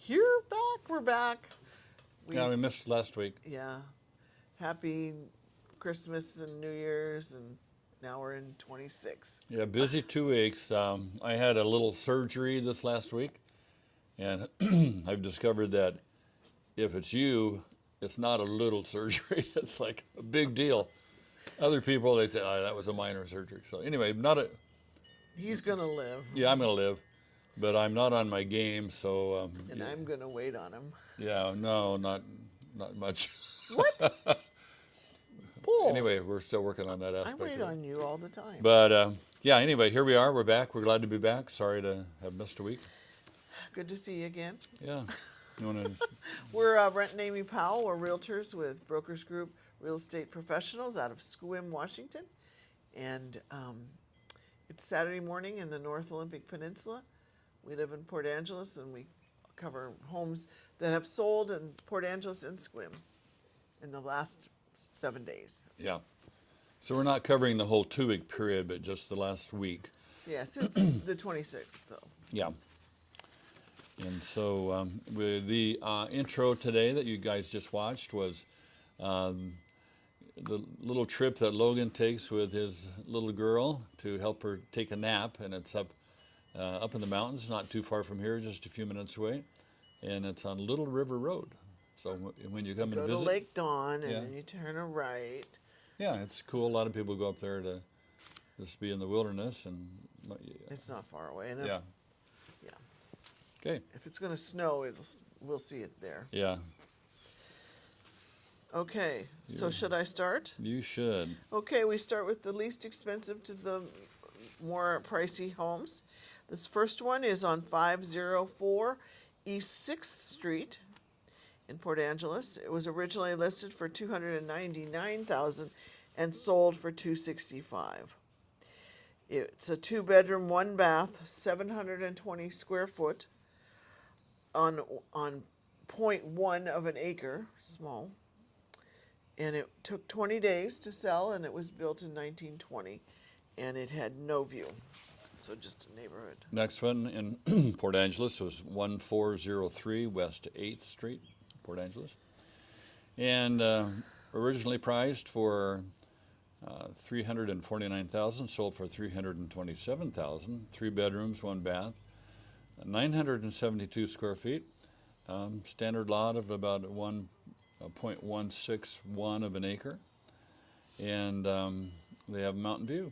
We're back. Yeah, we missed last week. Yeah. Happy Christmas and New Year's, and now we're in 26. Yeah, busy 2 weeks. I had a little surgery this last week, and I've discovered that if it's you, it's not a little surgery. It's like a big deal. Other people, they say, oh, that was a minor surgery. So anyway, not a, He's going to live, yeah, I'm going to live, but I'm not on my game. So and I'm going to wait on him. yeah, no, not much. What? Bull. Anyway, we're still working on that I aspect wait of it. on you all the time. But yeah, anyway, here we are. We're back. We're glad to be back. Sorry to have missed a week. Good to see you again. Yeah. You wanna, We're Brent and Amy Powell. We're realtors with BrokersGroup Real Estate Professionals out of Sequim, Washington. And it's Saturday morning in the North Olympic Peninsula. We live in Port Angeles, and we cover homes that have sold in Port Angeles and Sequim in the last 7 days. yeah. So we're not covering the whole 2 week period, but just the last week. Yes, it's the 26th, though. Yeah. And so with the intro today that you guys just watched was the little trip that Logan takes with his little girl to help her take a nap, and it's up in the mountains, not too far from here, just a few minutes away, and it's on Little River Road. So when you come and Go visit, to Lake Dawn, and Yeah. then you turn a right. yeah, it's cool. A lot of people go up there to just be in the wilderness, and It's not far away. And yeah, yeah. okay, If it's going to snow, we'll see it there. yeah, Okay, so should I start? you should. Okay, we start with the least expensive to the more pricey homes. This first one is on 504 East 6th Street in Port Angeles. It was originally listed for $299,000 and sold for $265,000. It's a 2-bedroom, 1-bath, 720 square foot on 0.1 of an acre, small. And it took 20 days to sell, and it was built in 1920, and it had no view. So just a neighborhood. Next one in Port Angeles was 1403 West 8th Street, Port Angeles. And originally priced for $349,000, sold for $327,000. 3 bedrooms, 1 bath, 972 square feet. Standard lot of about 0.161 of an acre. And they have mountain view.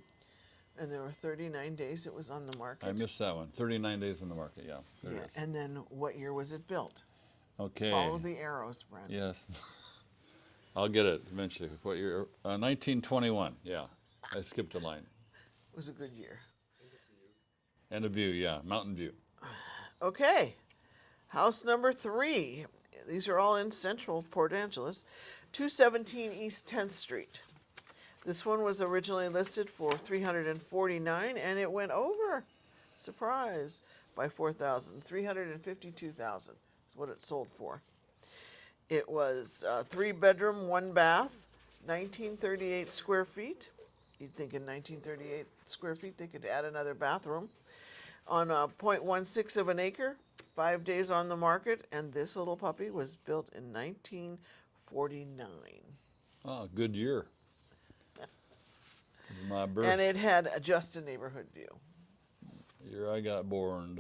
And there were 39 days it was on the market. I missed that one. 39 days in the market, yeah. There it is. And then what year was it built? Okay. Follow the arrows, Brent. Yes. I'll get it eventually. What year? 1921, yeah. I skipped a line. It was a good year. And a view, yeah. Mountain view. Okay, house number 3. These are all in central Port Angeles. 217 East 10th Street. This one was originally listed for $349,000, and it went over, surprise, by $4,000. $352,000 is what it sold for. It was 3 bedroom, 1 bath, 1938 square feet. You'd think in 1938 square feet they could add another bathroom. On 0.16 of an acre, 5 days on the market, and this little puppy was built in 1949. Oh, good year. My birth And it had just a neighborhood view. year I got born.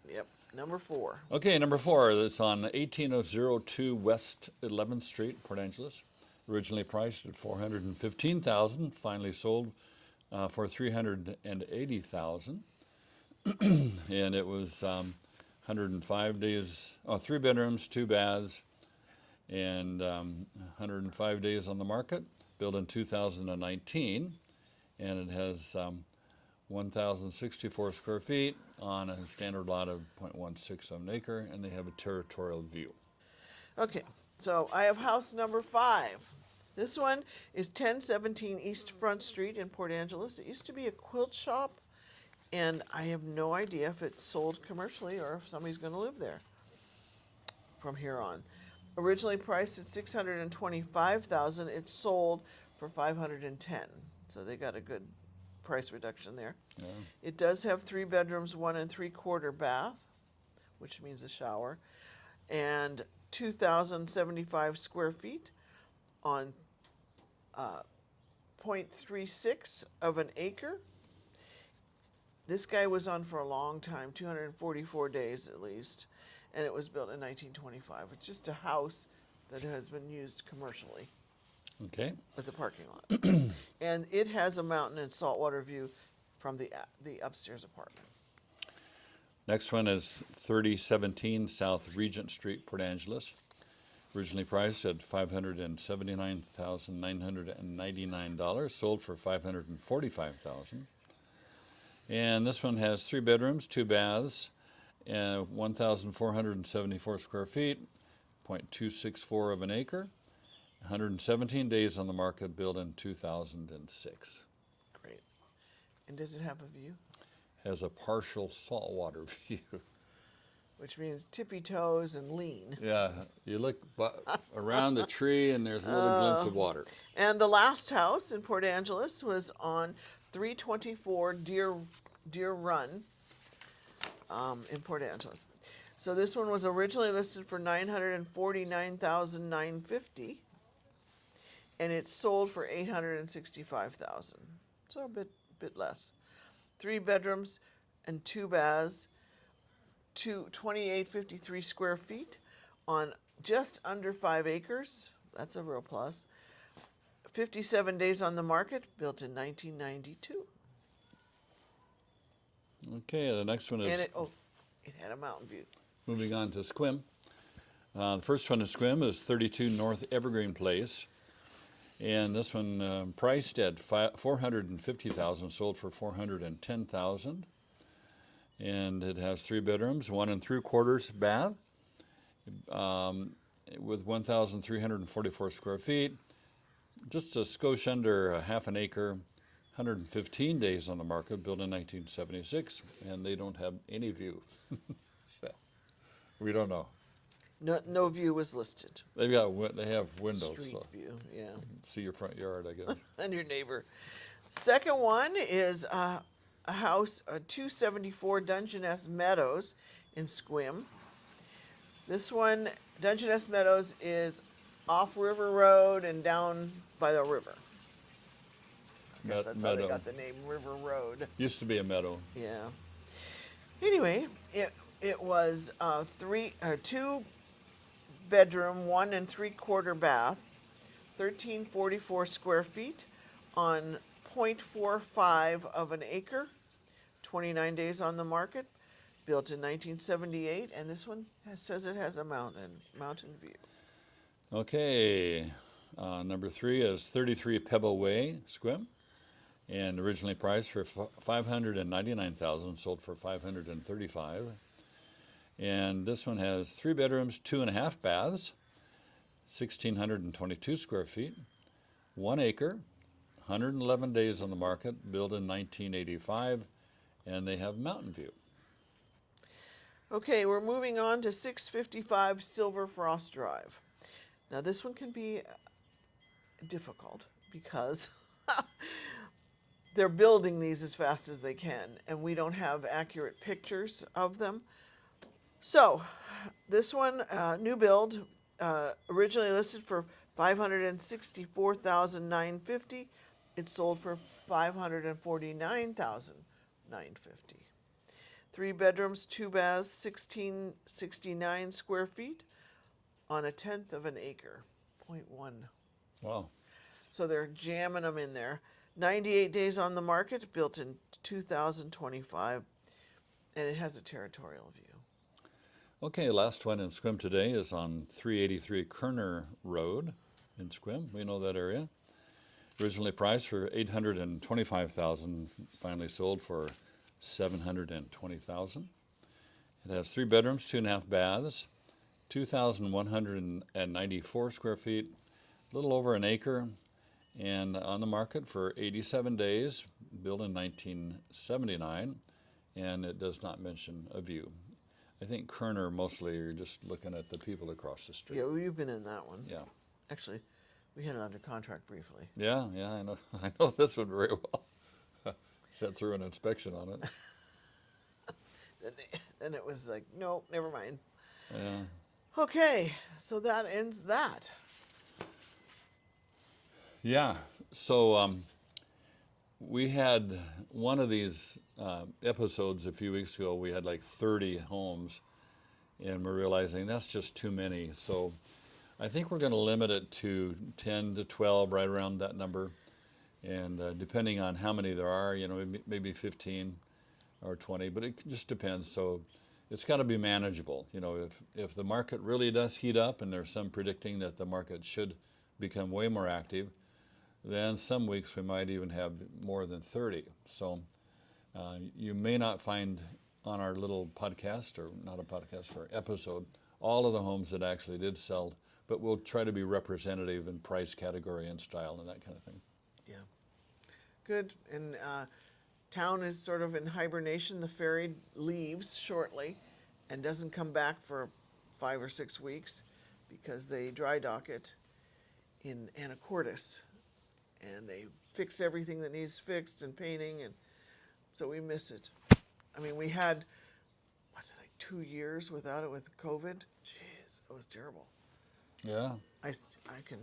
Yep, number 4. Okay, number 4. It's on 18002 West 11th Street, Port Angeles. Originally priced at $415,000, finally sold for $380,000. And it was 105 days, 3 bedrooms, 2 baths, and 105 days on the market, built in 2019, and it has 1,064 square feet on a standard lot of 0.16 of an acre, and they have a territorial view. Okay, so I have house number 5. This one is 1017 East Front Street in Port Angeles. It used to be a quilt shop, and I have no idea if it's sold commercially or if somebody's going to live there from here on. Originally priced at $625,000, it sold for $510,000. So they got a good price reduction there. Yeah. It does have 3 bedrooms, 1 3/4 bath, which means a shower. and 2,075 square feet on 0.36 of an acre. This guy was on for a long time, 244 days at least, and it was built in 1925. It's just a house that has been used commercially Okay. at the parking lot. And it has a mountain and saltwater view from the upstairs apartment. Next one is 3017 South Regent Street, Port Angeles. Originally priced at $579,999, sold for $545,000. And this one has 3 bedrooms, 2 baths, 1,474 square feet, 0.264 of an acre, 117 days on the market, built in 2006. Great. And does it have a view? Has a partial saltwater view. Which means tippy toes and lean. Yeah, you look around the tree and there's a little glimpse of water. And the last house in Port Angeles was on 324 Deer Run in Port Angeles. So this one was originally listed for $949,950, and it sold for $865,000. So a bit less. 3 bedrooms and 2 baths, 2,853 square feet on just under 5 acres. That's a real plus. 57 days on the market, built in 1992. Okay, the next one is And it had a mountain view. moving on to Sequim. The first one in Sequim is 32 North Evergreen Place. And this one priced at $450,000, sold for $410,000. And it has 3 bedrooms, 1 3/4 bath, with 1,344 square feet. Just a skosh under half an acre, 115 days on the market, built in 1976, and they don't have any view. We don't know. No view was listed. They have windows, Street so view, yeah. you can see your front yard, I guess. And your neighbor. Second one is a house, 274 Dungeness Meadows in Sequim. This one, Dungeness Meadows, is off River Road and down by the river. I guess that's how they got the name River Road. Used to be a meadow. Yeah. Anyway, it was 2 bedroom, 1 3/4 bath, 1,344 square feet on 0.45 of an acre, 29 days on the market, built in 1978, and this one says it has a mountain view. Okay, number 3 is 33 Pebble Way, Sequim, and originally priced for $599,000, sold for $535,000. And this one has 3 bedrooms, 2.5 baths, 1,622 square feet, 1 acre, 111 days on the market, built in 1985, and they have mountain view. Okay, we're moving on to 655 Silver Frost Drive. Now this one can be difficult because they're building these as fast as they can, and we don't have accurate pictures of them. So this one, new build, originally listed for $564,950. It sold for $549,950. 3 bedrooms, 2 baths, 1,669 square feet on 1/10 of an acre, 0.1. Wow. So they're jamming them in there. 98 days on the market, built in 2025, and it has a territorial view. Okay, last one in Sequim today is on 383 Kerner Road in Sequim. We know that area. Originally priced for $825,000, finally sold for $720,000. It has 3 bedrooms, 2.5 baths, 2,194 square feet, a little over an acre, and on the market for 87 days, built in 1979, and it does not mention a view. I think Kerner mostly you're just looking at the people across the street. Yeah, you've been in that one. Yeah. Actually, we had it under contract briefly. Yeah, I know. I know this one very well. Sat through an inspection on it. Then it was like, no, never mind. Yeah. Okay, so that ends that. Yeah. So we had one of these episodes a few weeks ago. We had like 30 homes, and we're realizing that's just too many. So I think we're going to limit it to 10 to 12, right around that number. And depending on how many there are, maybe 15 or 20, but it just depends. So it's got to be manageable. If the market really does heat up, and there's some predicting that the market should become way more active, then some weeks we might even have more than 30. So you may not find on our little podcast, or not a podcast, or episode, all of the homes that actually did sell, but we'll try to be representative in price category and style and that kind of thing. Yeah. Good. And town is sort of in hibernation. The ferry leaves shortly and doesn't come back for 5 or 6 weeks because they dry dock it in Anacortes, and they fix everything that needs fixed and painting, and so we miss it. I mean, we had like 2 years without it with COVID. Jeez, it was terrible. Yeah. I can.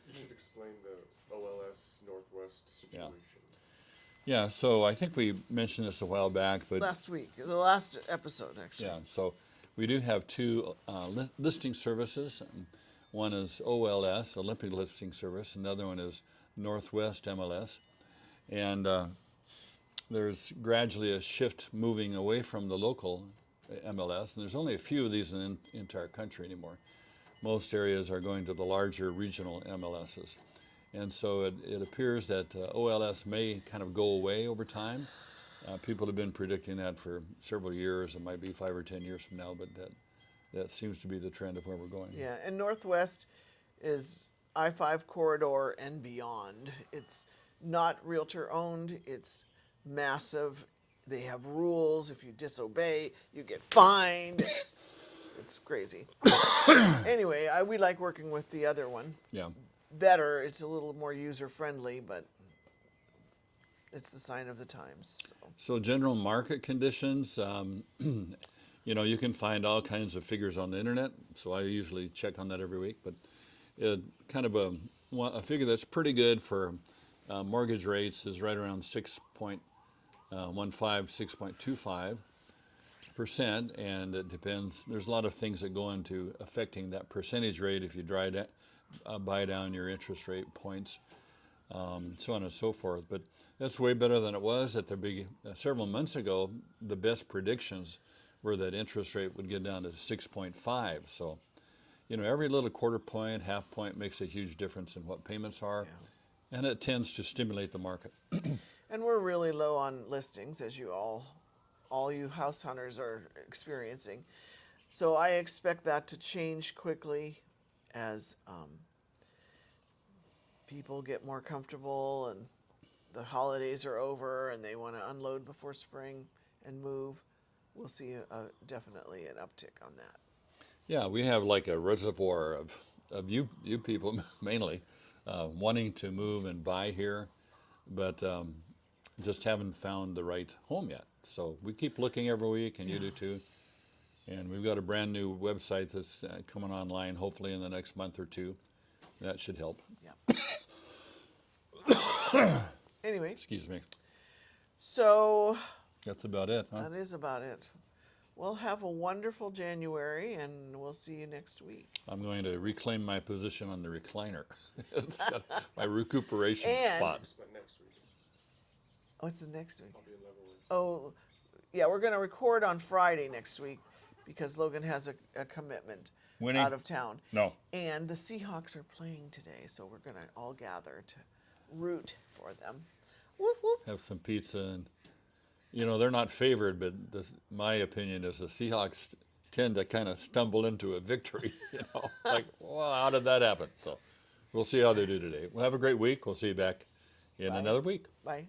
You should explain the OLS Northwest situation. Yeah, so I think we mentioned this a while back, but Last week, the last episode, actually. yeah, so we do have two listing services. One is OLS, Olympic Listing Service, and the other one is Northwest MLS. And there's gradually a shift moving away from the local MLS, and there's only a few of these in the entire country anymore. Most areas are going to the larger regional MLSs. And so it appears that OLS may kind of go away over time. People have been predicting that for several years. It might be 5 or 10 years from now, but that seems to be the trend of where we're going. Yeah, and Northwest is I-5 corridor and beyond. It's not realtor owned. It's massive. They have rules. If you disobey, you get fined. It's crazy. Anyway, we like working with the other one Yeah. better. It's a little more user friendly, but it's the sign of the times. So general market conditions, you can find all kinds of figures on the internet. So I usually check on that every week. But kind of a figure that's pretty good for mortgage rates is right around 6.15, 6.25%, and it depends. There's a lot of things that go into affecting that percentage rate if you buy down your interest rate points, so on and so forth. But that's way better than it was at the several months ago. The best predictions were that interest rate would get down to 6.5. So, every little quarter point, half point makes a huge difference in what payments are, and it tends to stimulate the market. And we're really low on listings, as you all you house hunters are experiencing. So I expect that to change quickly as people get more comfortable and the holidays are over and they want to unload before spring and move. We'll see definitely an uptick on that. Yeah, we have like a reservoir of you people mainly wanting to move and buy here, but just haven't found the right home yet. So we keep looking every week, and you do too. And we've got a brand new website that's coming online hopefully in the next month or two. That should help. Yeah. Anyway, Excuse me. so That's about it, huh? that is about it. Well, have a wonderful January, and we'll see you next week. I'm going to reclaim my position on the recliner. It's got my recuperation And- spot. But next week, What's the next week? I'll be in Leavenworth. Oh, yeah, we're going to record on Friday next week because Logan has a commitment Winnie? out of town. No. And the Seahawks are playing today, so we're going to all gather to root for them. Whoop, whoop. Have some pizza, and they're not favored, but my opinion is the Seahawks tend to kind of stumble into a victory. Like, wow, how did that happen? So we'll see how they do today. Well, have a great week. We'll see you back in Bye. another week. Bye.